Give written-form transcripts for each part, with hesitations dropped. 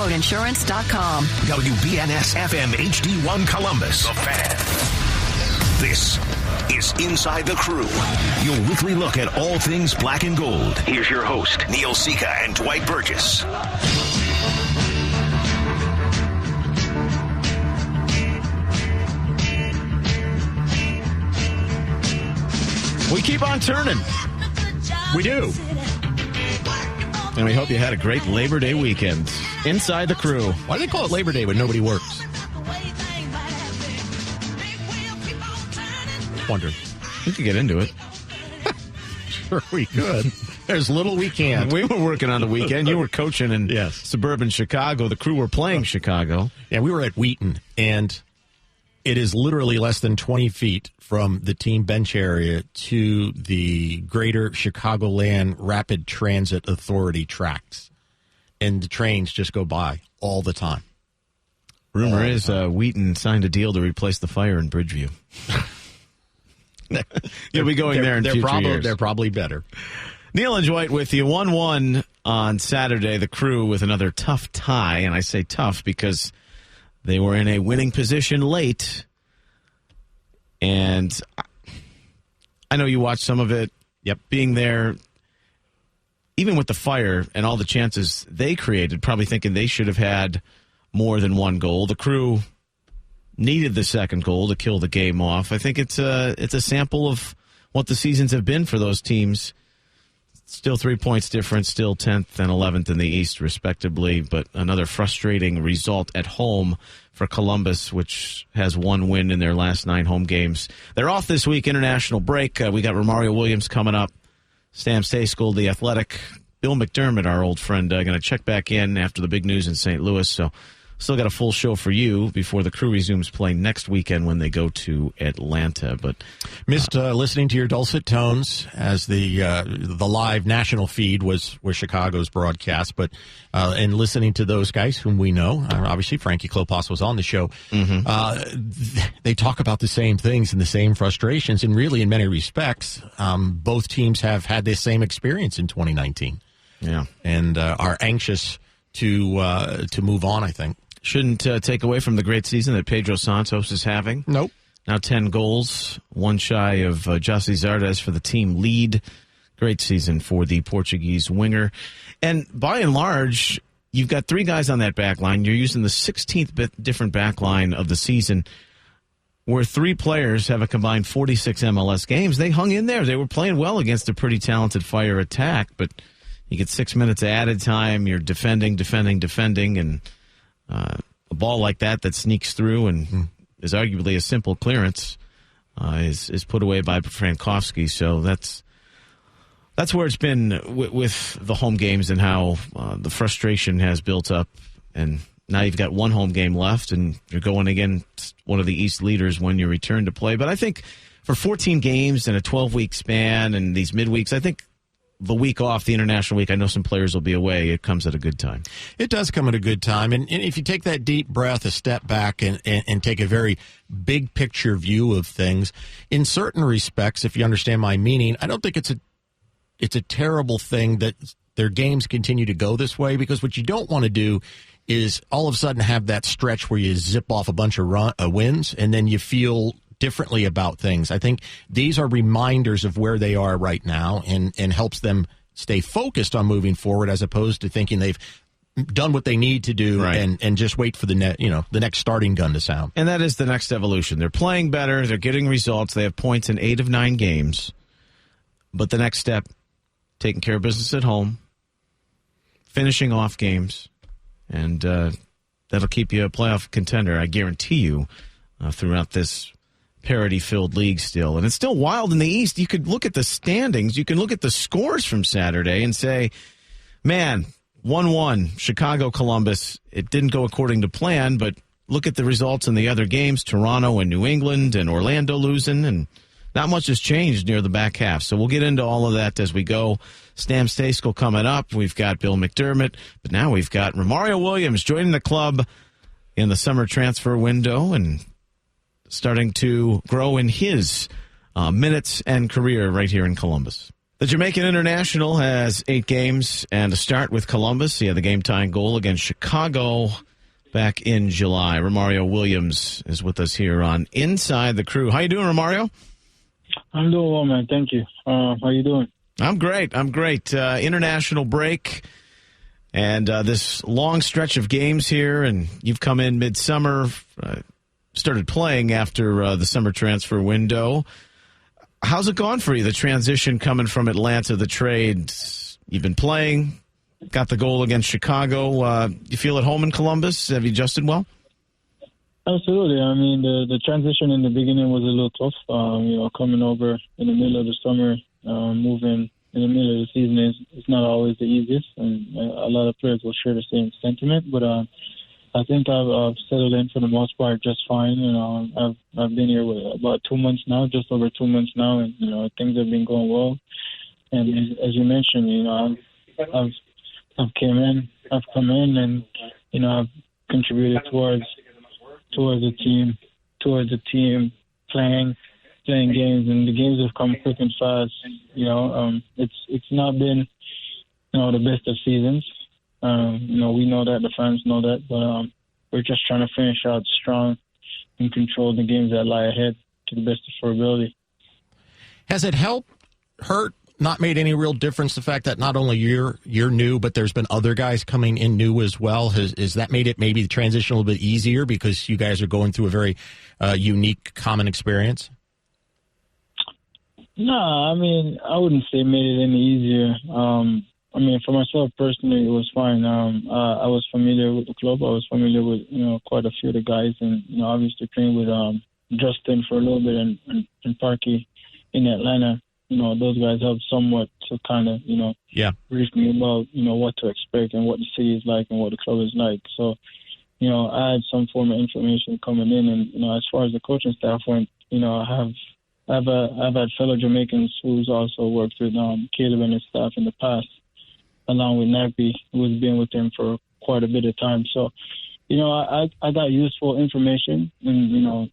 FirstQuoteInsurance.com. WBNS FM HD1 Columbus. The Fan. This is Inside the Crew, your weekly look at all things black and gold. Here's your host, Neil Sika and Dwight Burgess. We keep on turning. We do. And we hope you had a great Labor Day weekend. Inside the Crew. Why do they call it Labor Day when nobody works? Wonder. We could get into it. Sure we could. There's little we can't. We were working on the weekend. You were coaching in suburban Chicago. The Crew were playing Chicago. Yeah, we were at Wheaton, and it is literally less than 20 feet from the team bench area to the Greater Chicagoland Rapid Transit Authority tracks. And the trains just go by all the time. Rumor is Wheaton signed a deal to replace the fire in Bridgeview. You'll be going there in future years. They're probably better. Neil and Dwight with you. 1-1 on Saturday. The Crew with another tough tie. And I say tough because they were in a winning position late. And I know you watched some of it. Yep. Being there, even with the fire and all the chances they created, probably thinking they should have had more than one goal. The Crew needed the second goal to kill the game off. I think it's a sample of what the seasons have been for those teams. Still 3 points difference, still 10th and 11th in the East, respectively, but another frustrating result at home for Columbus, which has one win in their last 9 home games. They're off this week, international break. We got Romario Williams coming up, Stejskal, the Athletic, Bill McDermott, our old friend, going to check back in after the big news in St. Louis, so still got a full show for you before the Crew resumes playing next weekend when they go to Atlanta. But missed listening to your dulcet tones as the live national feed was Chicago's broadcast, but and listening to those guys whom we know, obviously Frankie Klopas was on the show. They talk about the same things and the same frustrations, and really, in many respects, both teams have had the same experience in 2019. Yeah, and are anxious to move on, I think. Shouldn't take away from the great season that Pedro Santos is having. Nope. Now 10 goals, one shy of José Zardes for the team lead. Great season for the Portuguese winger. And by and large, you've got 3 guys on that back line. You're using the 16th different back line of the season, where 3 players have a combined 46 MLS games. They hung in there. They were playing well against a pretty talented Fire attack, but you get 6 minutes of added time. You're defending, and a ball like that sneaks through and is arguably a simple clearance is put away by Frankowski. So that's where it's been with the home games and how the frustration has built up. And now you've got one home game left, and you're going against one of the East leaders when you return to play. But I think for 14 games in a 12-week span and these midweeks, I think the week off, the international week, I know some players will be away. It comes at a good time. It does come at a good time. And if you take that deep breath, a step back, and take a very big picture view of things, in certain respects, if you understand my meaning, I don't think it's a terrible thing that their games continue to go this way, because what you don't want to do is all of a sudden have that stretch where you zip off a bunch of wins and then you feel differently about things. I think these are reminders of where they are right now and helps them stay focused on moving forward, as opposed to thinking they've done what they need to do and just wait for the next starting gun to sound. And that is the next evolution. They're playing better. They're getting results. They have points in 8 of 9 games. But the next step, taking care of business at home, finishing off games, and that'll keep you a playoff contender, I guarantee you, throughout this parity-filled league still. And it's still wild in the East. You could look at the standings. You can look at the scores from Saturday and say, man, 1-1, Chicago-Columbus. It didn't go according to plan, but look at the results in the other games, Toronto and New England and Orlando losing, and not much has changed near the back half. So we'll get into all of that as we go. Stejskal coming up. We've got Bill McDermott, but now we've got Romario Williams joining the club in the summer transfer window and starting to grow in his minutes and career right here in Columbus. The Jamaican international has 8 games and a start with Columbus. He had the game-tying goal against Chicago back in July. Romario Williams is with us here on Inside the Crew. How you doing, Romario? I'm doing well, man. Thank you. How you doing? I'm great. International break and this long stretch of games here, and you've come in midsummer, started playing after the summer transfer window. How's it gone for you, the transition coming from Atlanta, the trade? You've been playing, got the goal against Chicago. You feel at home in Columbus? Have you adjusted well? Absolutely. I mean, the transition in the beginning was a little tough. Coming over in the middle of the summer, moving in the middle of the season is not always the easiest, and a lot of players will share the same sentiment. But I think I've settled in for the most part just fine. I've been here about 2 months now, just over 2 months now, and things have been going well. And as you mentioned, I've come in, and I've contributed towards the team playing games, and the games have come quick and fast. It's not been the best of seasons. We know that, the fans know that, but we're just trying to finish out strong and control the games that lie ahead to the best of our ability. Has it hurt, not made any real difference, the fact that not only you're new, but there's been other guys coming in new as well? Has that made it maybe the transition a little bit easier because you guys are going through a very unique, common experience? No, I mean, I wouldn't say it made it any easier. For myself personally, it was fine. I was familiar with the club. I was familiar with, quite a few of the guys, and, obviously playing with Justin for a little bit and Parkey in Atlanta. Those guys helped somewhat to kind of, brief me about, what to expect and what the city is like and what the club is like. So, I had some form of information coming in, and, as far as the coaching staff went, I've had fellow Jamaicans who's also worked with Caleb and his staff in the past, along with Nappy, who's been with him for quite a bit of time. So, I got useful information, and,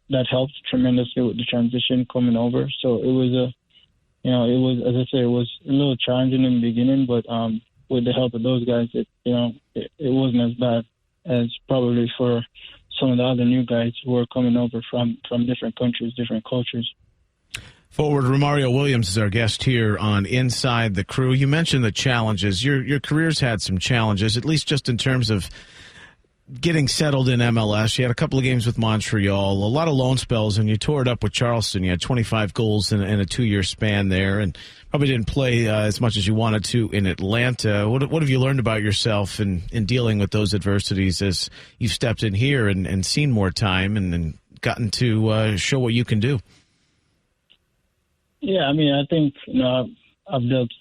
that helped tremendously with the transition coming over. So it was as I say, it was a little challenging in the beginning, but with the help of those guys, it wasn't as bad as probably for some of the other new guys who are coming over from different countries, different cultures. Forward Romario Williams is our guest here on Inside the Crew. You mentioned the challenges. Your career's had some challenges, at least just in terms of getting settled in MLS. You had a couple of games with Montreal, a lot of loan spells, and you tore it up with Charleston. You had 25 goals in a 2-year span there, and probably didn't play as much as you wanted to in Atlanta. What have you learned about yourself in dealing with those adversities as you've stepped in here and seen more time and gotten to show what you can do? Yeah, I mean, I think I've dealt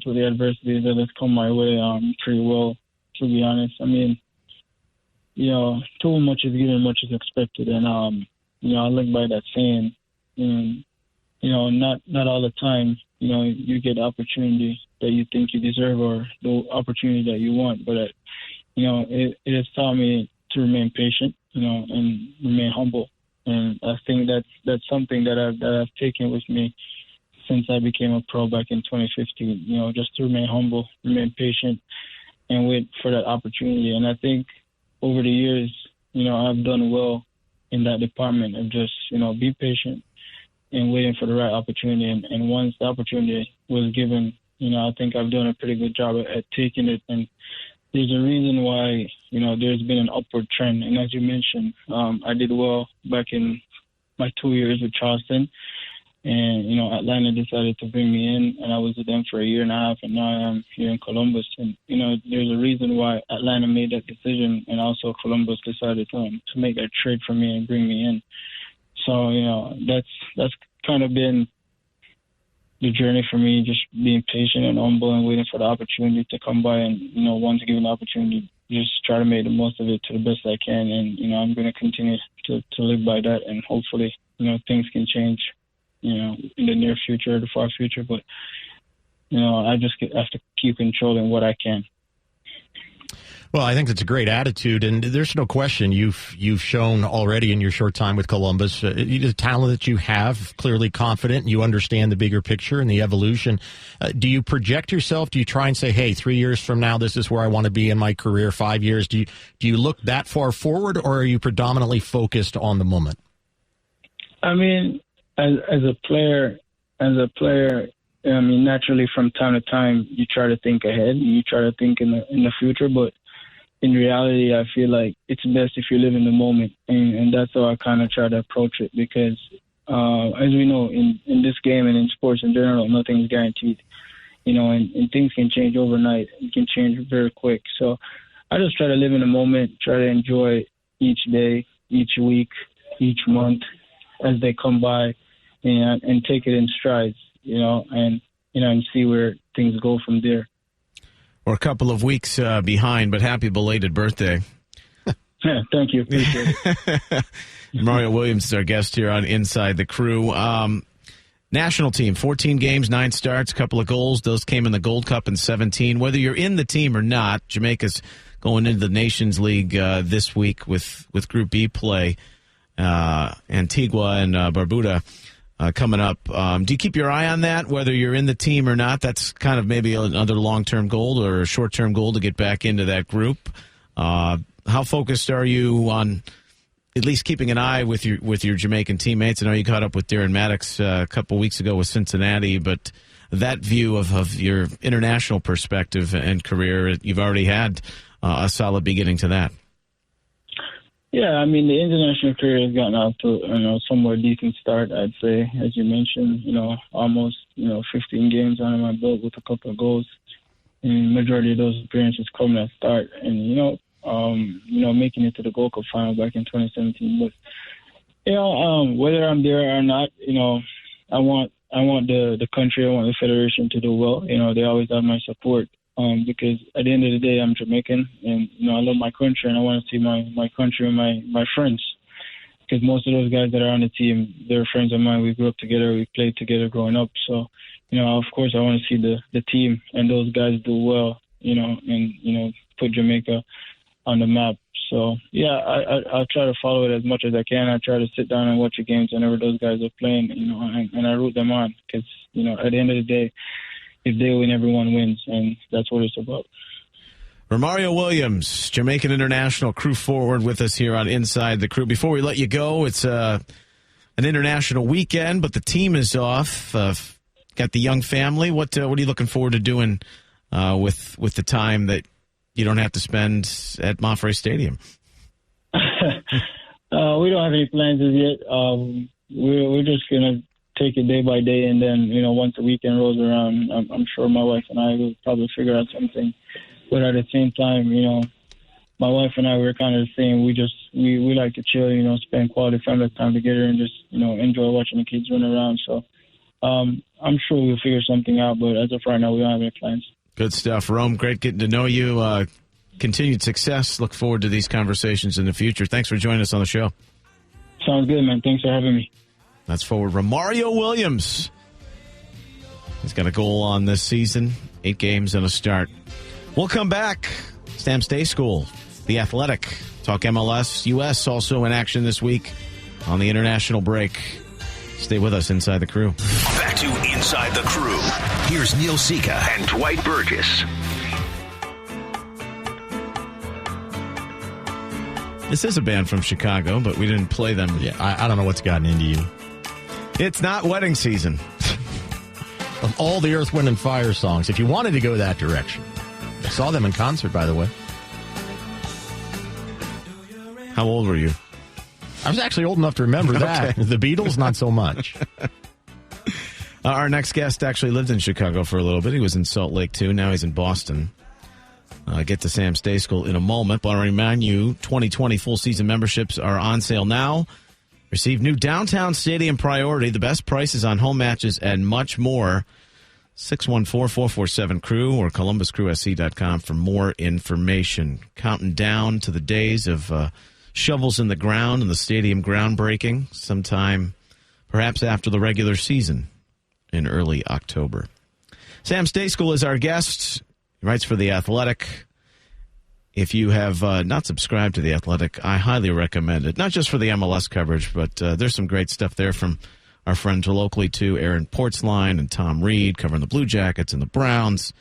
with the adversities that have come my way pretty well, to be honest. I mean, too much is given, much is expected, and I live by that saying. And not all the time, you get the opportunity that you think you deserve or the opportunity that you want, but it has taught me to remain patient, and remain humble. And I think that's something that I've taken with me since I became a pro back in 2015. Just to remain humble, remain patient, and wait for that opportunity. And I think over the years, I've done well in that department of just, be patient and waiting for the right opportunity. And once the opportunity was given, I think I've done a pretty good job at taking it. And there's a reason why, there's been an upward trend. And as you mentioned, I did well back in my 2 years with Charleston. And, Atlanta decided to bring me in, and I was with them for a year and a half, and now I am here in Columbus. And, there's a reason why Atlanta made that decision, and also Columbus decided to make that trade for me and bring me in. So, that's kind of been the journey for me, just being patient and humble and waiting for the opportunity to come by. And, once given the opportunity, just try to make the most of it to the best I can. And, I'm going to continue to live by that, and hopefully, things can change, in the near future, the far future. But, I just have to keep controlling what I can. Well, I think that's a great attitude, and there's no question you've shown already in your short time with Columbus the talent that you have, clearly confident, and you understand the bigger picture and the evolution. Do you project yourself? Do you try and say, hey, 3 years from now, this is where I want to be in my career, 5 years? Do you look that far forward, or are you predominantly focused on the moment? I mean, as a player, I mean, naturally from time to time, you try to think ahead, you try to think in the future, but in reality, I feel like it's best if you live in the moment, and that's how I kind of try to approach it, because as we know, in this game and in sports in general, nothing is guaranteed, and things can change overnight. It can change very quick. So I just try to live in the moment, try to enjoy each day, each week, each month as they come by, and take it in strides, and see where things go from there. We're a couple of weeks behind, but happy belated birthday. Yeah, thank you. Appreciate it. Romario Williams is our guest here on Inside the Crew. National team, 14 games, 9 starts, a couple of goals. Those came in the Gold Cup in 2017. Whether you're in the team or not, Jamaica's going into the Nations League this week with Group B play. Antigua and Barbuda coming up. Do you keep your eye on that, whether you're in the team or not? That's kind of maybe another long-term goal or a short-term goal to get back into that group. How focused are you on at least keeping an eye with your Jamaican teammates? I know you caught up with Darren Maddox a couple weeks ago with Cincinnati, but that view of your international perspective and career, you've already had a solid beginning to that. Yeah, I mean, the international career has gotten out to, somewhat decent start, I'd say. As you mentioned, almost, 15 games under my belt with a couple of goals. And majority of those appearances come at start. And, making it to the Gold Cup final back in 2017. But, whether I'm there or not, I want the country, I want the federation to do well. They always have my support. Because at the end of the day, I'm Jamaican, and I love my country, and I want to see my country and my friends. Because most of those guys that are on the team, they're friends of mine. We grew up together, we played together growing up. So, of course, I want to see the team and those guys do well, and put Jamaica on the map. So yeah, I'll try to follow it as much as I can. I try to sit down and watch the games whenever those guys are playing, and I root them on, because at the end of the day, if they win, everyone wins, and that's what it's about. Romario Williams, Jamaican international crew forward with us here on Inside the Crew. Before we let you go, it's an international weekend, but the team is off. Got the young family. What are you looking forward to doing with the time that you don't have to spend at Monterey Stadium? We don't have any plans as yet. We're just going to take it day by day, and then, once the weekend rolls around, I'm sure my wife and I will probably figure out something. But at the same time, my wife and I, we're kind of the same. We like to chill, spend quality family time together and just, enjoy watching the kids run around. So I'm sure we'll figure something out, but as of right now, we don't have any plans. Good stuff, Rome. Great getting to know you. Continued success. Look forward to these conversations in the future. Thanks for joining us on the show. Sounds good, man. Thanks for having me. That's forward Romario Williams. He's got a goal on this season, 8 games and a start. We'll come back. Sam Stejskal, The Athletic. Talk MLS. U.S. also in action this week on the international break. Stay with us Inside the Crew. Back to Inside the Crew. Here's Neil Sika and Dwight Burgess. This is a band from Chicago, but we didn't play them. Yeah, I don't know what's gotten into you. It's not wedding season. Of all the Earth, Wind, and Fire songs, if you wanted to go that direction. I saw them in concert, by the way. How old were you? I was actually old enough to remember that. The Beatles, not so much. Our next guest actually lived in Chicago for a little bit. He was in Salt Lake, too. Now he's in Boston. Get to Sam Stejskal in a moment. But I'll remind you, 2020 full season memberships are on sale now. Receive new downtown stadium priority, the best prices on home matches, and much more. 614-447-CREW or columbuscrewsc.com for more information. Counting down to the days of shovels in the ground and the stadium groundbreaking sometime perhaps after the regular season in early October. Sam Stejskal is our guest. He writes for The Athletic. If you have not subscribed to The Athletic, I highly recommend it. Not just for the MLS coverage, but there's some great stuff there from our friends locally, too. Aaron Portzline and Tom Reed covering the Blue Jackets and the Browns.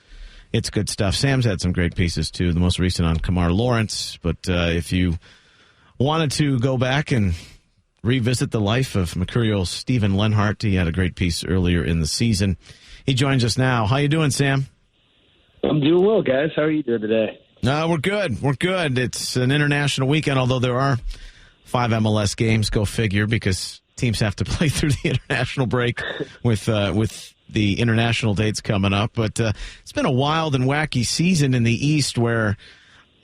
It's good stuff. Sam's had some great pieces, too, the most recent on Kamar Lawrence. But if you wanted to go back and revisit the life of Mercurio's Stephen Lenhart, he had a great piece earlier in the season. He joins us now. How you doing, Sam? I'm doing well, guys. How are you doing today? We're good. We're good. It's an international weekend, although there are 5 MLS games. Go figure, because teams have to play through the international break with the international dates coming up. But it's been a wild and wacky season in the East where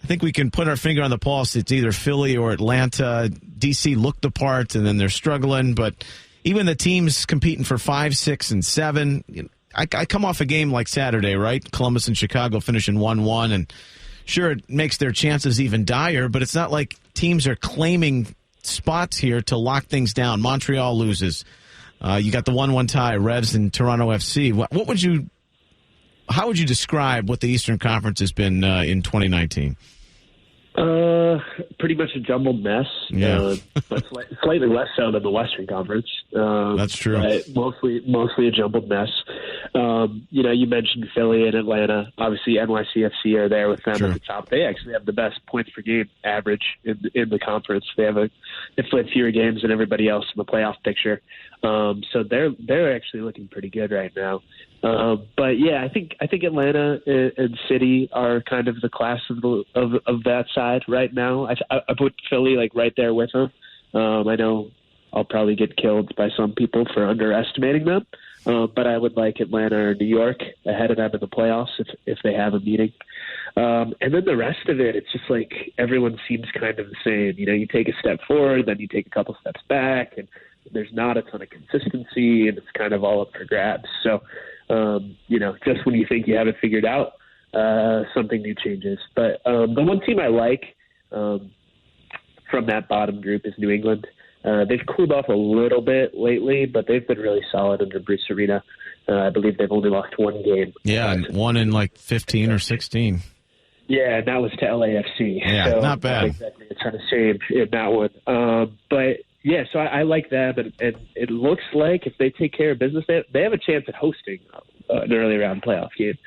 I think we can put our finger on the pulse. It's either Philly or Atlanta. DC looked the part, and then they're struggling. But even the teams competing for 5, 6, and 7, I come off a game like Saturday, right? Columbus and Chicago finishing 1-1, and sure, it makes their chances even dire, but it's not like teams are claiming spots here to lock things down. Montreal loses. You got the 1-1 tie, Revs and Toronto FC. How would you describe what the Eastern Conference has been in 2019? Pretty much a jumbled mess. Yeah. But slightly less so than the Western Conference. That's true. Mostly a jumbled mess. You mentioned Philly and Atlanta. Obviously, NYCFC are there with them at the top. They actually have the best points per game average in the conference. They played fewer games than everybody else in the playoff picture. So they're actually looking pretty good right now. But yeah, I think Atlanta and City are kind of the class of that side right now. I put Philly right there with them. I know I'll probably get killed by some people for underestimating them, but I would like Atlanta or New York ahead of them in the playoffs if they have a meeting. And then the rest of it, it's just everyone seems kind of the same. You take a step forward, then you take a couple steps back, and there's not a ton of consistency, and it's kind of all up for grabs. So, just when you think you have it figured out, something new changes. But the one team I like from that bottom group is New England. They've cooled off a little bit lately, but they've been really solid under Bruce Arena. I believe they've only lost one game. Yeah, and one in 15 or 16. Yeah, and that was to LAFC. Yeah, so not bad. Not exactly a ton of shame in that one. But yeah, so I like them, and it looks like if they take care of business, they have a chance at hosting an early round playoff game.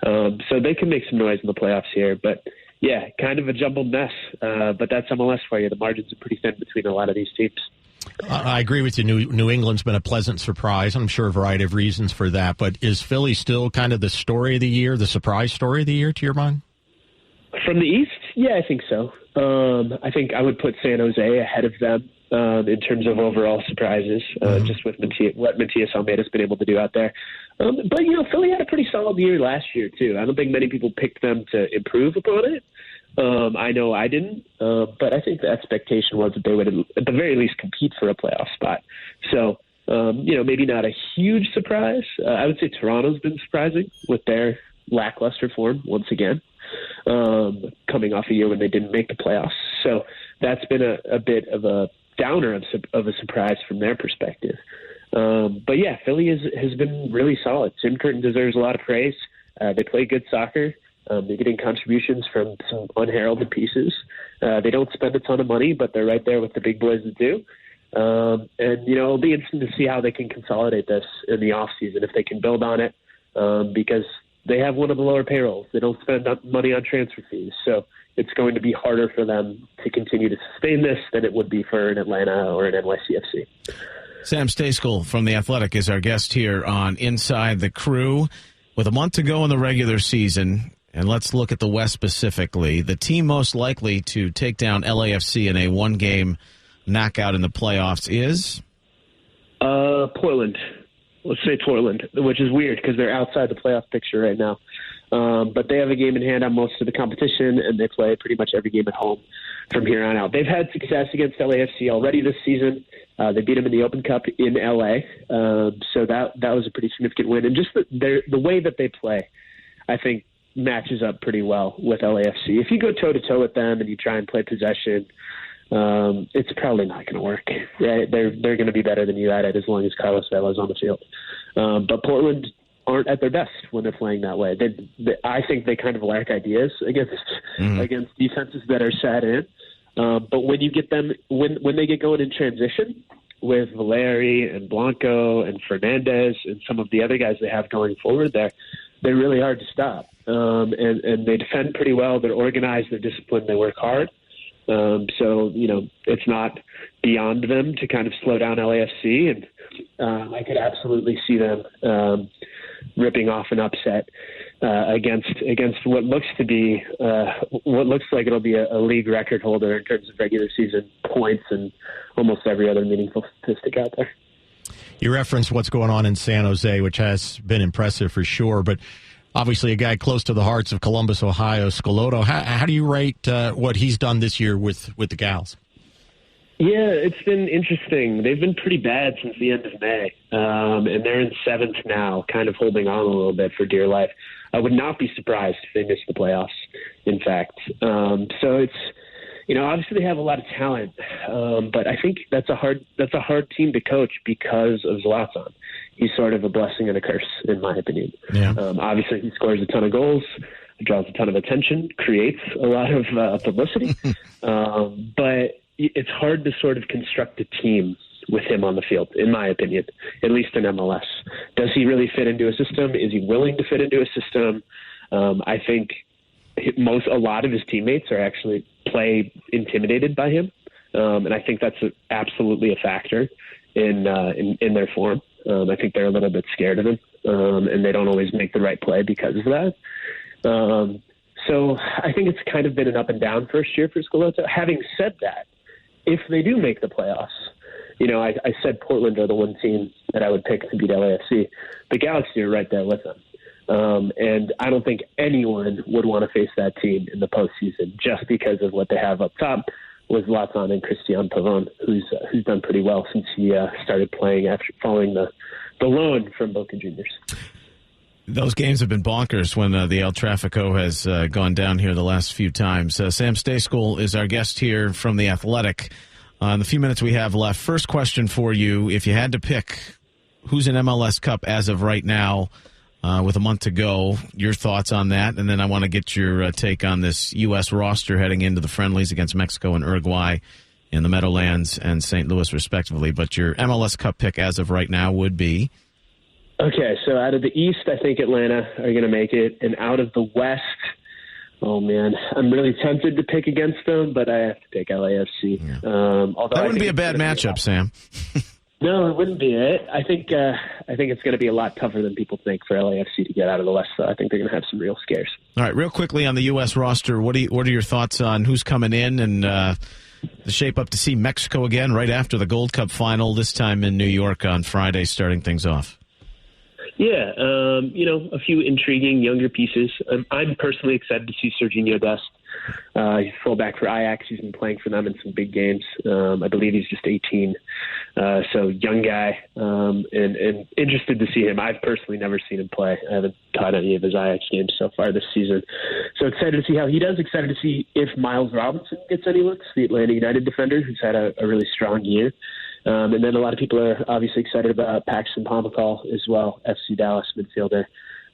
So they can make some noise in the playoffs here. But yeah, kind of a jumbled mess. But that's MLS for you. The margins are pretty thin between a lot of these teams. I agree with you. New England's been a pleasant surprise. I'm sure a variety of reasons for that. But is Philly still kind of the story of the year, the surprise story of the year, to your mind? From the East? Yeah, I think so. I think I would put San Jose ahead of them in terms of overall surprises, just with what Matias Almeida's been able to do out there. But, Philly had a pretty solid year last year, too. I don't think many people picked them to improve upon it. I know I didn't, but I think the expectation was that they would at the very least compete for a playoff spot. So, maybe not a huge surprise. I would say Toronto's been surprising with their lackluster form once again, coming off a year when they didn't make the playoffs. So that's been a bit of a downer of a surprise from their perspective. But yeah, Philly has been really solid. Tim Curtin deserves a lot of praise. They play good soccer. They're getting contributions from some unheralded pieces. They don't spend a ton of money, but they're right there with the big boys that do. And, it'll be interesting to see how they can consolidate this in the offseason, if they can build on it, because they have one of the lower payrolls. They don't spend money on transfer fees. So it's going to be harder for them to continue to sustain this than it would be for an Atlanta or an NYCFC. Sam Stejskal from The Athletic is our guest here on Inside the Crew. With a month to go in the regular season, and let's look at the West specifically, the team most likely to take down LAFC in a one-game knockout in the playoffs is? Portland. Let's say Portland, which is weird because they're outside the playoff picture right now. But they have a game in hand on most of the competition, and they play pretty much every game at home from here on out. They've had success against LAFC already this season. They beat them in the Open Cup in LA, so that was a pretty significant win. And just the way that they play, I think, matches up pretty well with LAFC. If you go toe-to-toe with them and you try and play possession, it's probably not going to work. Right? They're going to be better than you at it as long as Carlos Vela is on the field. But Portland aren't at their best when they're playing that way. I think they kind of lack ideas against defenses that are sat in. But when you get them, when they get going in transition with Valeri and Blanco and Fernandez and some of the other guys they have going forward there, they're really hard to stop. And they defend pretty well. They're organized, they're disciplined, they work hard. So, it's not beyond them to kind of slow down LAFC. And I could absolutely see them ripping off an upset against what looks like it'll be a league record holder in terms of regular season points and almost every other meaningful statistic out there. You referenced what's going on in San Jose, which has been impressive for sure, but obviously a guy close to the hearts of Columbus, Ohio, Schelotto. How do you rate what he's done this year with the Gals? Yeah, it's been interesting. They've been pretty bad since the end of May, and they're in 7th now, kind of holding on a little bit for dear life. I would not be surprised if they miss the playoffs, in fact. So it's, obviously they have a lot of talent, but I think that's a hard team to coach because of Zlatan. He's sort of a blessing and a curse, in my opinion. Yeah. Obviously, he scores a ton of goals, draws a ton of attention, creates a lot of publicity, but it's hard to sort of construct a team with him on the field, in my opinion, at least in MLS. Does he really fit into a system? Is he willing to fit into a system? I think a lot of his teammates are actually play intimidated by him, and I think that's absolutely a factor in their form. I think they're a little bit scared of him, and they don't always make the right play because of that. So I think it's kind of been an up and down first year for Schelotto. Having said that, if they do make the playoffs, I said Portland are the one team that I would pick to beat LAFC. The Galaxy are right there with them. And I don't think anyone would want to face that team in the postseason just because of what they have up top with Zlatan and Christian Pavón, who's done pretty well since he started playing after following the loan from Boca Juniors. Those games have been bonkers when the El Tráfico has gone down here the last few times. Sam Stejskal is our guest here from The Athletic. In the few minutes we have left, first question for you. If you had to pick who's in MLS Cup as of right now with a month to go, your thoughts on that, and then I want to get your take on this U.S. roster heading into the friendlies against Mexico and Uruguay in the Meadowlands and St. Louis, respectively. But your MLS Cup pick as of right now would be? Okay, so out of the East, I think Atlanta are going to make it. And out of the West, oh, man, I'm really tempted to pick against them, but I have to pick LAFC. Yeah. That wouldn't be a bad matchup, Sam. No, it wouldn't be it. I think it's going to be a lot tougher than people think for LAFC to get out of the West, so I think they're going to have some real scares. All right, real quickly on the U.S. roster, what are your thoughts on who's coming in and the shape up to see Mexico again right after the Gold Cup final, this time in New York on Friday, starting things off? Yeah, a few intriguing younger pieces. I'm personally excited to see Serginho Dest. He's fullback for Ajax. He's been playing for them in some big games. I believe he's just 18. So young guy, and interested to see him. I've personally never seen him play. I haven't caught any of his Ajax games so far this season. So excited to see how he does. Excited to see if Miles Robinson gets any looks, the Atlanta United defender, who's had a really strong year. And then a lot of people are obviously excited about Paxton Pomykal as well, FC Dallas midfielder.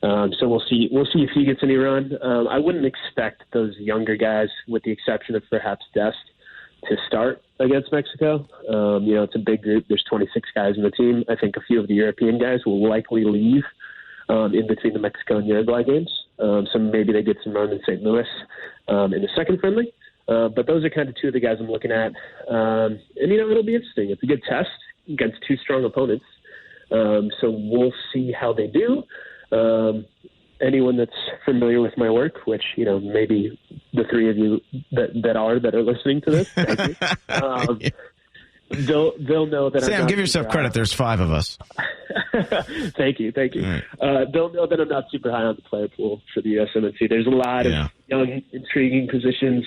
So we'll see if he gets any run. I wouldn't expect those younger guys, with the exception of perhaps Dest, to start against Mexico. It's a big group. There's 26 guys in the team. I think a few of the European guys will likely leave in between the Mexico and Uruguay games. So maybe they get some run in St. Louis in the second friendly. But those are kind of two of the guys I'm looking at. And, it'll be interesting. It's a good test against two strong opponents. So we'll see how they do. Anyone that's familiar with my work, which, maybe the three of you that are listening to this, thank you. They'll know that Sam, give yourself credit. There's five of us. Thank you. Right. They'll know that I'm not super high on the player pool for the USMNT. There's a lot of young, intriguing positions.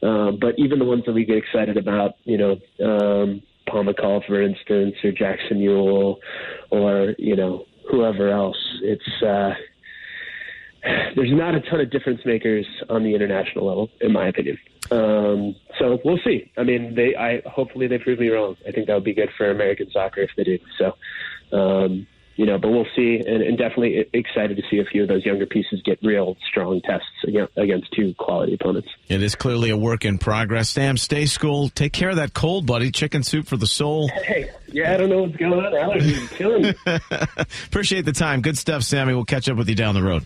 But even the ones that we get excited about, Pomykal, for instance, or Jackson Ewell, or, whoever else, it's there's not a ton of difference makers on the international level, in my opinion. So we'll see. I mean, hopefully they prove me wrong. I think that would be good for American soccer if they do. So But we'll see, and definitely excited to see a few of those younger pieces get real strong tests against two quality opponents. It is clearly a work in progress. Sam, Stejskal, take care of that cold, buddy. Chicken soup for the soul. Hey, yeah, I don't know what's going on. Allergies are killing me. Appreciate the time. Good stuff, Sammy. We'll catch up with you down the road.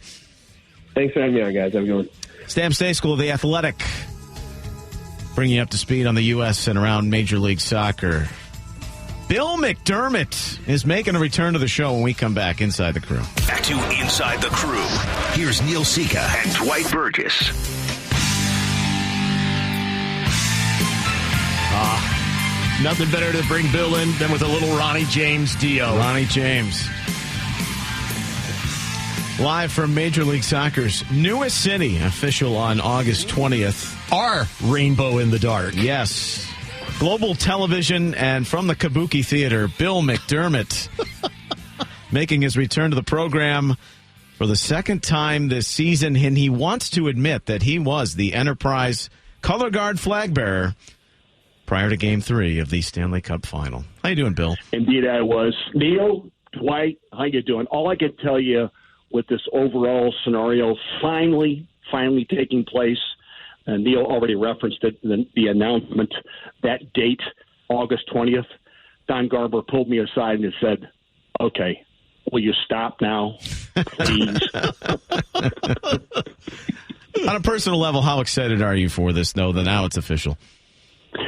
Thanks for having me on, guys. Have a good one. Sam Stejskal, The Athletic, bringing you up to speed on the U.S. and around Major League Soccer. Bill McDermott is making a return to the show when we come back inside the crew. Back to Inside the Crew. Here's Neil Sika and Dwight Burgess. Nothing better to bring Bill in than with a little Ronnie James Dio. Ronnie James. Live from Major League Soccer's newest city, official on August 20th. Our Rainbow in the Dark. Yes. Global television, and from the Kabuki Theater, Bill McDermott making his return to the program for the second time this season, and he wants to admit that he was the Enterprise color guard flag bearer prior to Game 3 of the Stanley Cup Final. How you doing, Bill? Indeed, I was. Neil, Dwight, how you doing? All I can tell you with this overall scenario finally taking place, and Neil already referenced it, the announcement, that date, August 20th, Don Garber pulled me aside and said, okay, will you stop now, please? On a personal level, how excited are you for this, though, that now it's official?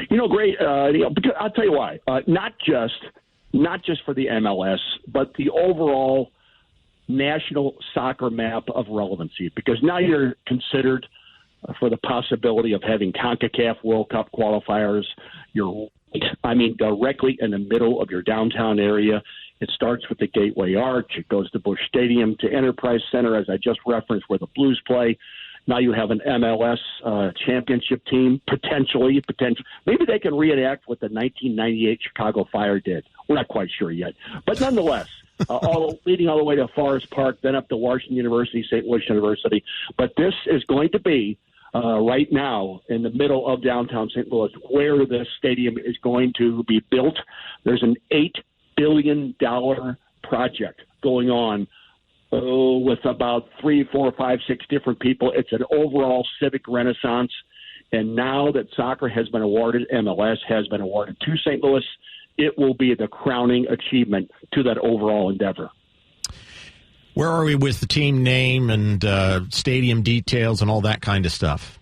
Great. Because I'll tell you why. Not just for the MLS, but the overall national soccer map of relevancy. Because now you're considered for the possibility of having CONCACAF World Cup qualifiers. You're directly in the middle of your downtown area. It starts with the Gateway Arch. It goes to Busch Stadium, to Enterprise Center, as I just referenced, where the Blues play. Now you have an MLS championship team, potentially. Maybe they can reenact what the 1998 Chicago Fire did. We're not quite sure yet. But nonetheless, leading all the way to Forest Park, then up to Washington University, St. Louis University. But this is going to be right now in the middle of downtown St. Louis, where this stadium is going to be built. There's an $8 billion project going on with about 3, 4, 5, 6 different people. It's an overall civic renaissance. And now that soccer has been awarded, MLS has been awarded to St. Louis, it will be the crowning achievement to that overall endeavor. Where are we with the team name and stadium details and all that kind of stuff?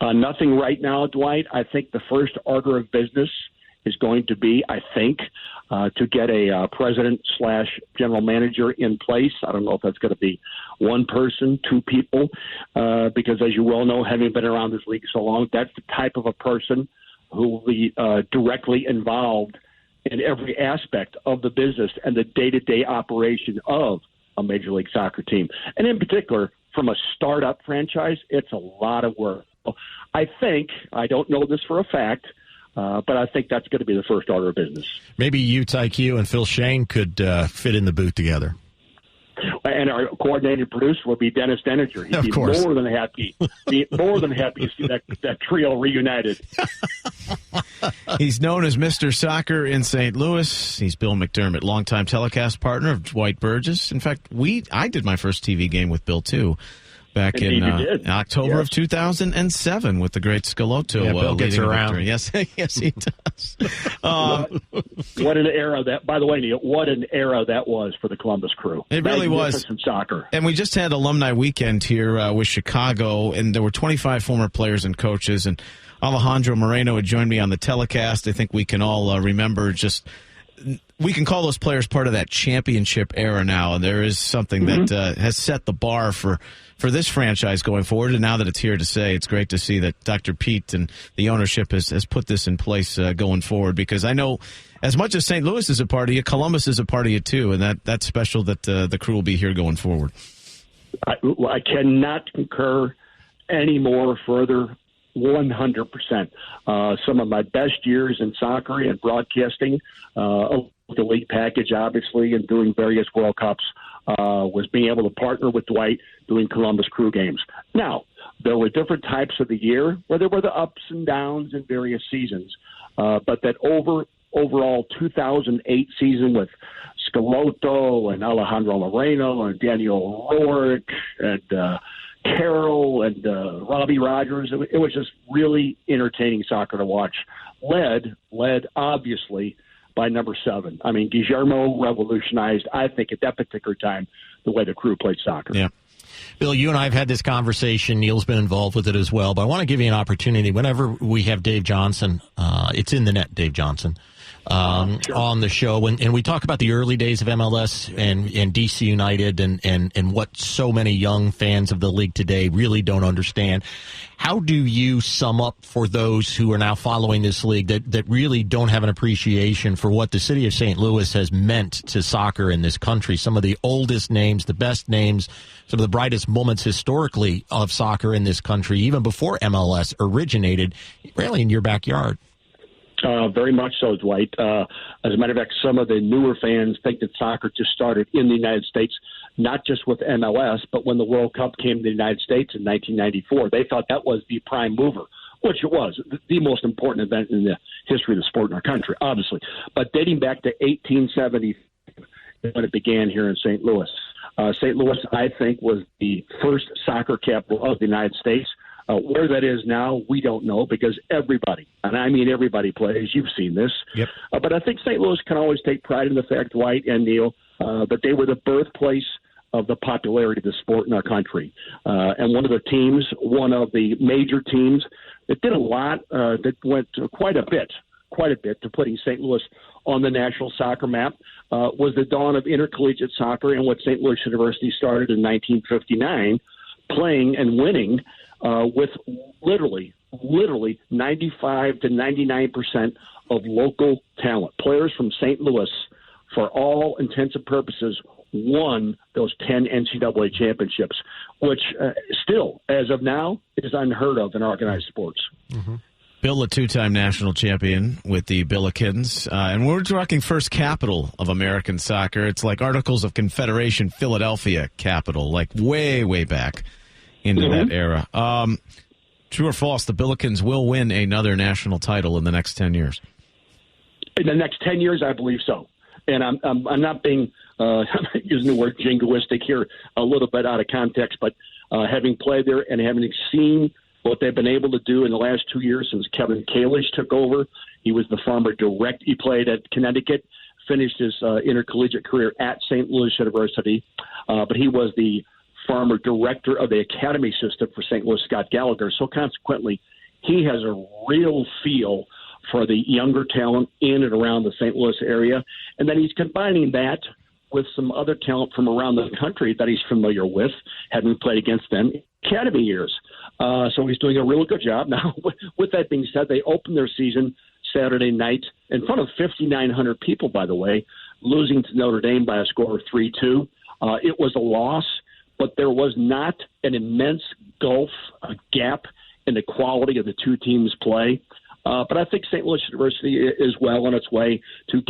Nothing right now, Dwight. I think the first order of business is going to be, to get a president/general manager in place. I don't know if that's going to be one person, 2 people, because as you well know, having been around this league so long, that's the type of a person who will be directly involved in every aspect of the business and the day-to-day operation of a Major League Soccer team. And in particular, from a startup franchise, it's a lot of work. I don't know this for a fact, but I think that's going to be the first order of business. Maybe Utes IQ and Phil Shane could fit in the booth together. And our coordinated producer would be Dennis Denninger. He'd be more than happy to see that trio reunited. He's known as Mr. Soccer in St. Louis. He's Bill McDermott, longtime telecast partner of Dwight Burgess. In fact, I did my first TV game with Bill, too, back in October of 2007 with the great Scalotto. Yeah, Bill gets around. Yes, yes, he does. What an era that, by the way, Neil, what an era that was for the Columbus Crew. It really was. In soccer. And we just had alumni weekend here with Chicago, and there were 25 former players and coaches, and Alejandro Moreno had joined me on the telecast. I think we can all remember we can call those players part of that championship era now, and there is something that has set the bar for this franchise going forward. And now that it's here to stay, it's great to see that Dr. Pete and the ownership has put this in place going forward, because I know as much as St. Louis is a part of you, Columbus is a part of you too, and that's special that the Crew will be here going forward. I cannot concur any more further. 100%. Some of my best years in soccer and broadcasting, the league package, obviously, and doing various World Cups, was being able to partner with Dwight doing Columbus Crew games. Now, there were different types of the year where there were the ups and downs in various seasons, but that overall 2008 season with Scalotto and Alejandro Moreno and Daniel Rourke and Carroll and Robbie Rogers. It was just really entertaining soccer to watch. Led obviously by number 7. I mean, Guillermo revolutionized, I think, at that particular time, the way the Crew played soccer. Yeah. Bill, you and I have had this conversation. Neil's been involved with it as well. But I want to give you an opportunity. Whenever we have Dave Johnson, it's in the net, Dave Johnson, sure, on the show, and we talk about the early days of MLS and DC United and what so many young fans of the league today really don't understand. How do you sum up for those who are now following this league that really don't have an appreciation for what the city of St. Louis has meant to soccer in this country? Some of the oldest names, the best names, some of the brightest moments historically of soccer in this country, even before MLS originated, really in your backyard. Very much so, Dwight. As a matter of fact, some of the newer fans think that soccer just started in the United States, not just with MLS, but when the World Cup came to the United States in 1994. They thought that was the prime mover, which it was, the most important event in the history of the sport in our country, obviously. But dating back to 1870, when it began here in St. Louis. St. Louis, I think, was the first soccer capital of the United States. Where that is now, we don't know, because everybody, and I mean everybody, plays. You've seen this. Yep. But I think St. Louis can always take pride in the fact, Dwight and Neil, that they were the birthplace of the popularity of the sport in our country. And one of the major teams that did a lot, that went quite a bit to putting St. Louis on the national soccer map, was the dawn of intercollegiate soccer and what St. Louis University started in 1959, playing and winning with literally 95 to 99% of local talent. Players from St. Louis, for all intents and purposes, won those 10 NCAA championships, which still, as of now, is unheard of in organized sports. Mm-hmm. Bill, a 2-time national champion with the Billikens. And we're talking first capital of American soccer. It's like Articles of Confederation, Philadelphia capital, like way, way back into that era. True or false, the Billikens will win another national title in the next 10 years? In the next 10 years, I believe so. And I'm not being I'm using the word jingoistic here a little bit out of context, but having played there and having seen what they've been able to do in the last 2 years since Kevin Kalish took over. He was the former direct. He played at Connecticut, finished his intercollegiate career at St. Louis University, but he was the former director of the academy system for St. Louis Scott Gallagher. So consequently, he has a real feel for the younger talent in and around the St. Louis area. And then he's combining that with some other talent from around the country that he's familiar with, having played against them academy years. So he's doing a really good job. Now, with that being said, they opened their season Saturday night in front of 5,900 people, by the way, losing to Notre Dame by a score of 3-2. It was a loss, but there was not an immense gulf, a gap in the quality of the two teams' play. But I think St. Louis University is well on its way to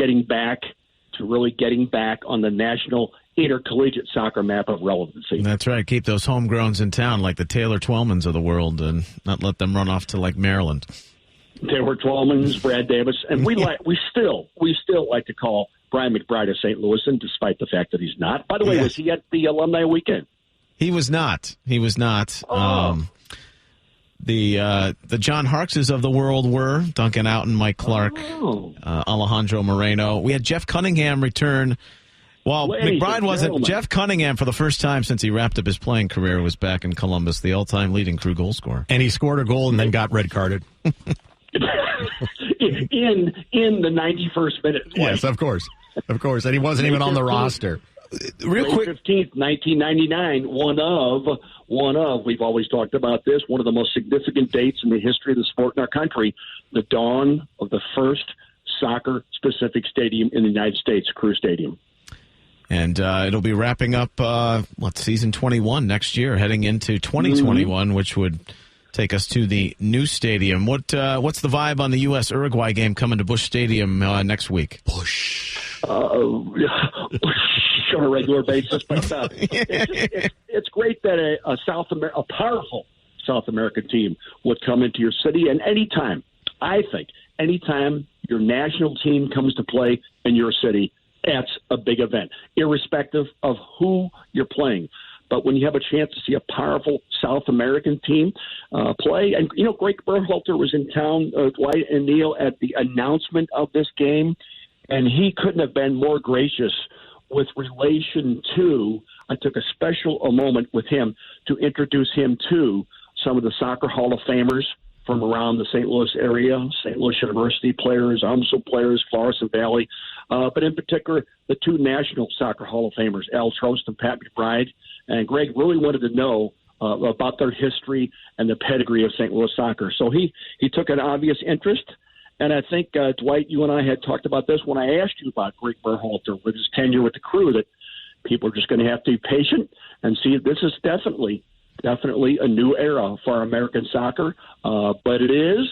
really getting back on the national intercollegiate soccer map of relevancy. That's right. Keep those homegrowns in town like the Taylor Twellmans of the world and not let them run off to like Maryland. Taylor Twellmans, Brad Davis, and we still like to call Brian McBride of St. Louis, and despite the fact that he's not. By the way, was he at the alumni weekend? He was not. Oh. The John Harkses of the world were Duncan Outen, Mike Clark, Alejandro Moreno. We had Jeff Cunningham return. Well, McBride wasn't. Jeff Cunningham, for the first time since he wrapped up his playing career, was back in Columbus, the all-time leading Crew goal scorer. And he scored a goal and then got red carded. in the 91st minute. Yes, of course. And he wasn't even on the roster. Real quick, 15th, 1999, one of, we've always talked about this, one of the most significant dates in the history of the sport in our country, the dawn of the first soccer-specific stadium in the United States, Crew Stadium. And it'll be wrapping up, season 21 next year, heading into 2021, which would take us to the new stadium. What's the vibe on the U.S.-Uruguay game coming to Busch Stadium next week? Busch. On a regular basis. But it's great that a powerful South American team would come into your city. And anytime your national team comes to play in your city, That's a big event, irrespective of who you're playing. But when you have a chance to see a powerful South American team play, and, Greg Berhalter was in town, Dwight and Neil, at the announcement of this game, and he couldn't have been more gracious with relation to, I took a special moment with him to introduce him to some of the Soccer Hall of Famers from around the St. Louis area, St. Louis University players, UMSL players, Florissant Valley, but in particular, the two National Soccer Hall of Famers, Al Trost and Pat McBride. And Greg really wanted to know about their history and the pedigree of St. Louis soccer. So he took an obvious interest. And I think, Dwight, you and I had talked about this when I asked you about Greg Berhalter with his tenure with the Crew, that people are just going to have to be patient and see this is definitely a new era for American soccer. But it is,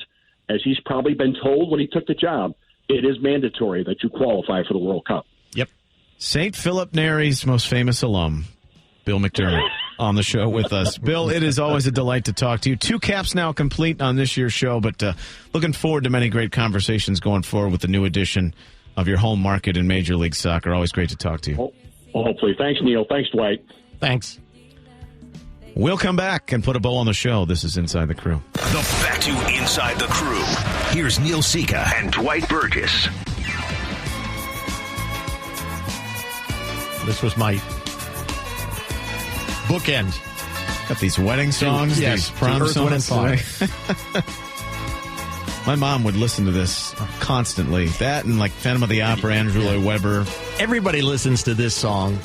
as he's probably been told when he took the job, it is mandatory that you qualify for the World Cup. Yep. St. Philip Neri's most famous alum, Bill McDermott, on the show with us. Bill, it is always a delight to talk to you. 2 caps now complete on this year's show, but looking forward to many great conversations going forward with the new edition of your home market in Major League Soccer. Always great to talk to you. Well, hopefully. Thanks, Neil. Thanks, Dwight. Thanks. We'll come back and put a bow on the show. This is Inside the Crew. Back to Inside the Crew. Here's Neil Sika and Dwight Burgess. This was my bookend. Got these wedding songs, yes, these prom Earth, Wind, and songs. Fire. My mom would listen to this constantly. That and like Phantom of the Opera, Andrew Lloyd Webber. Everybody listens to this song,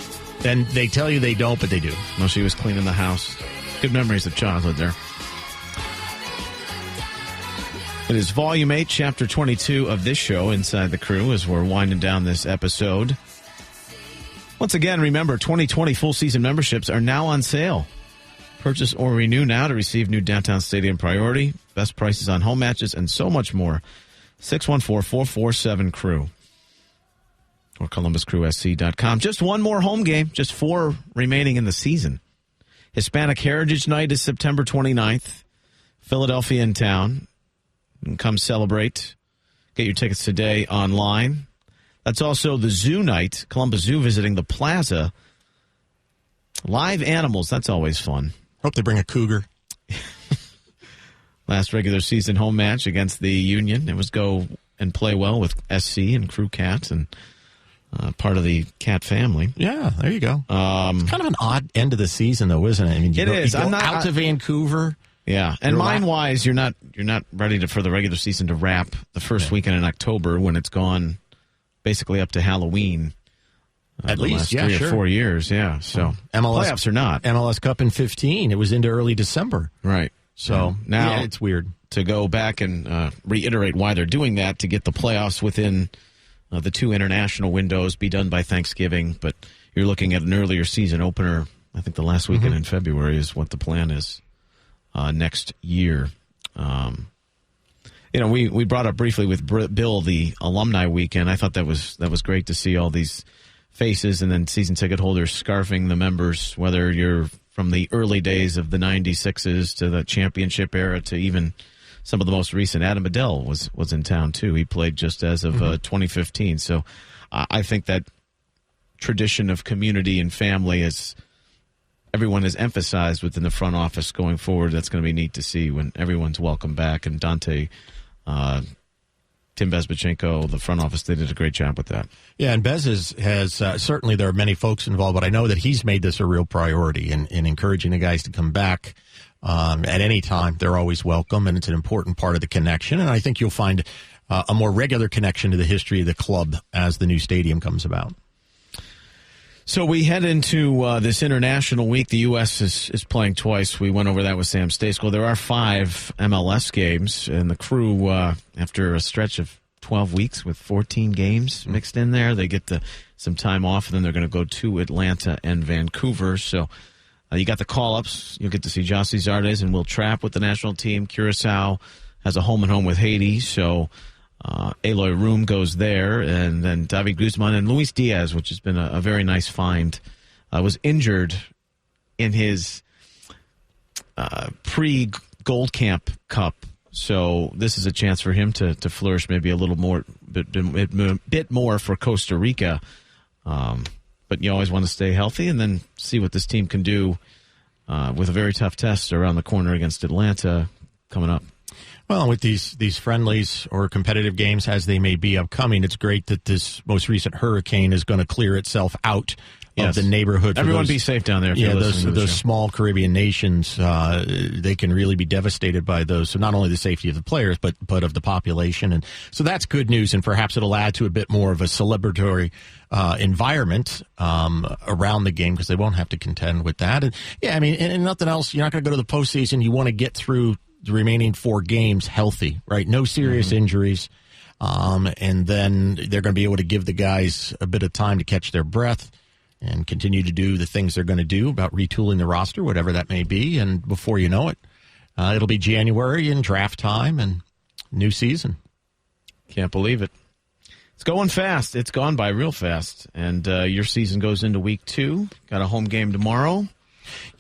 and they tell you they don't, but they do. Well, she was cleaning the house. Good memories of childhood there. It is Volume 8, Chapter 22 of this show, Inside the Crew, as we're winding down this episode. Once again, remember, 2020 full-season memberships are now on sale. Purchase or renew now to receive new Downtown Stadium priority, best prices on home matches, and so much more. 614-447-CREW or ColumbusCrewSC.com. Just one more home game, just 4 remaining in the season. Hispanic Heritage Night is September 29th. Philadelphia in town. You can come celebrate. Get your tickets today online. That's also the Zoo Night, Columbus Zoo visiting the Plaza. Live animals, that's always fun. Hope they bring a cougar. Last regular season home match against the Union. It was go and play well with SC and Crew Cats and part of the Cat family. Yeah, there you go. It's kind of an odd end of the season, though, isn't it? I mean, you go out to Vancouver. Yeah, and mind-wise, you're not ready for the regular season to wrap the first weekend in October when it's gone basically up to Halloween. At least, last 3 or 4 years, yeah. So playoffs are not. MLS Cup in 15, it was into early December. Right. So now it's weird. To go back and reiterate why they're doing that, to get the playoffs within the 2 international windows, be done by Thanksgiving, but you're looking at an earlier season opener. I think the last weekend in February is what the plan is next year. We brought up briefly with Bill the alumni weekend. I thought that was great to see all these faces and then season ticket holders scarfing the members, whether you're from the early days of the 96s to the championship era to even some of the most recent. Adam Adele was in town too. He played just as of 2015. So I think that tradition of community and family is everyone has emphasized within the front office going forward. That's going to be neat to see when everyone's welcome back. And Dante, Tim Bezbachenko, the front office, they did a great job with that. Yeah, and Bez has certainly there are many folks involved, but I know that he's made this a real priority in encouraging the guys to come back at any time. They're always welcome, and it's an important part of the connection. And I think you'll find a more regular connection to the history of the club as the new stadium comes about. So we head into this international week. The U.S. is playing twice. We went over that with Sam Stejskal. There are 5 MLS games, and the Crew, after a stretch of 12 weeks with 14 games mixed in there, they get some time off, and then they're going to go to Atlanta and Vancouver. So you got the call-ups. You'll get to see Jossie Zardes and Will Trapp with the national team. Curaçao has a home-and-home with Haiti, so Eloy Room goes there, and then David Guzman and Luis Diaz, which has been a very nice find, was injured in his pre-Gold Camp Cup. So this is a chance for him to flourish maybe a little more, bit more for Costa Rica. But you always want to stay healthy and then see what this team can do with a very tough test around the corner against Atlanta coming up. Well, with these friendlies or competitive games as they may be upcoming, it's great that this most recent hurricane is going to clear itself out of the neighborhood. Everyone be safe down there. Those small Caribbean nations, they can really be devastated by those. So not only the safety of the players, but of the population. And so that's good news, and perhaps it'll add to a bit more of a celebratory environment around the game because they won't have to contend with that. And and nothing else. You're not going to go to the postseason. You want to get through the remaining 4 games healthy, right? No serious injuries. And then they're going to be able to give the guys a bit of time to catch their breath and continue to do the things they're going to do about retooling the roster, whatever that may be. And before you know it, it'll be January and draft time and new season. Can't believe it. It's going fast. It's gone by real fast. And your season goes into week 2. Got a home game tomorrow.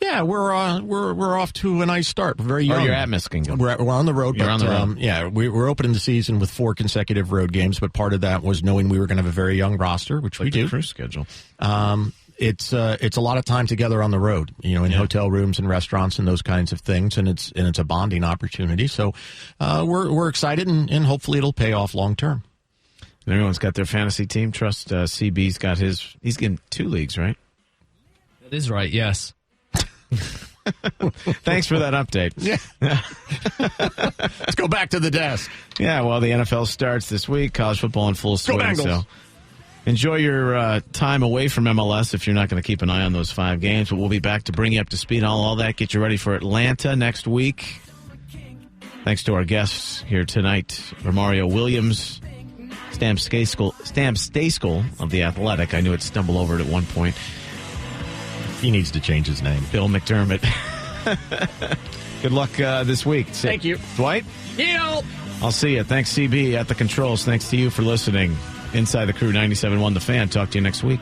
Yeah, we're off to a nice start. We're very young. Oh, you're at Muskingum. We're on the road. You're on the road. We're opening the season with 4 consecutive road games, but part of that was knowing we were going to have a very young roster, which we do. Cruise schedule. It's a lot of time together on the road, in hotel rooms and restaurants and those kinds of things, and it's a bonding opportunity. So we're excited, and hopefully it'll pay off long term. Everyone's got their fantasy team. Trust CB's got his. He's getting 2 leagues, right? That is right. Yes. Thanks for that update. Yeah. Let's go back to the desk. Yeah, well, the NFL starts this week. College football in full swing. So enjoy your time away from MLS if you're not going to keep an eye on those 5 games. But we'll be back to bring you up to speed on all that, get you ready for Atlanta next week. Thanks to our guests here tonight, Romario Williams, Stam Stejskal of The Athletic. I knew it stumbled over it at one point. He needs to change his name. Bill McDermott. Good luck this week. Thank you. Dwight? Yeah. I'll see you. Thanks, CB, at the controls. Thanks to you for listening. Inside the Crew, 97.1 The Fan. Talk to you next week.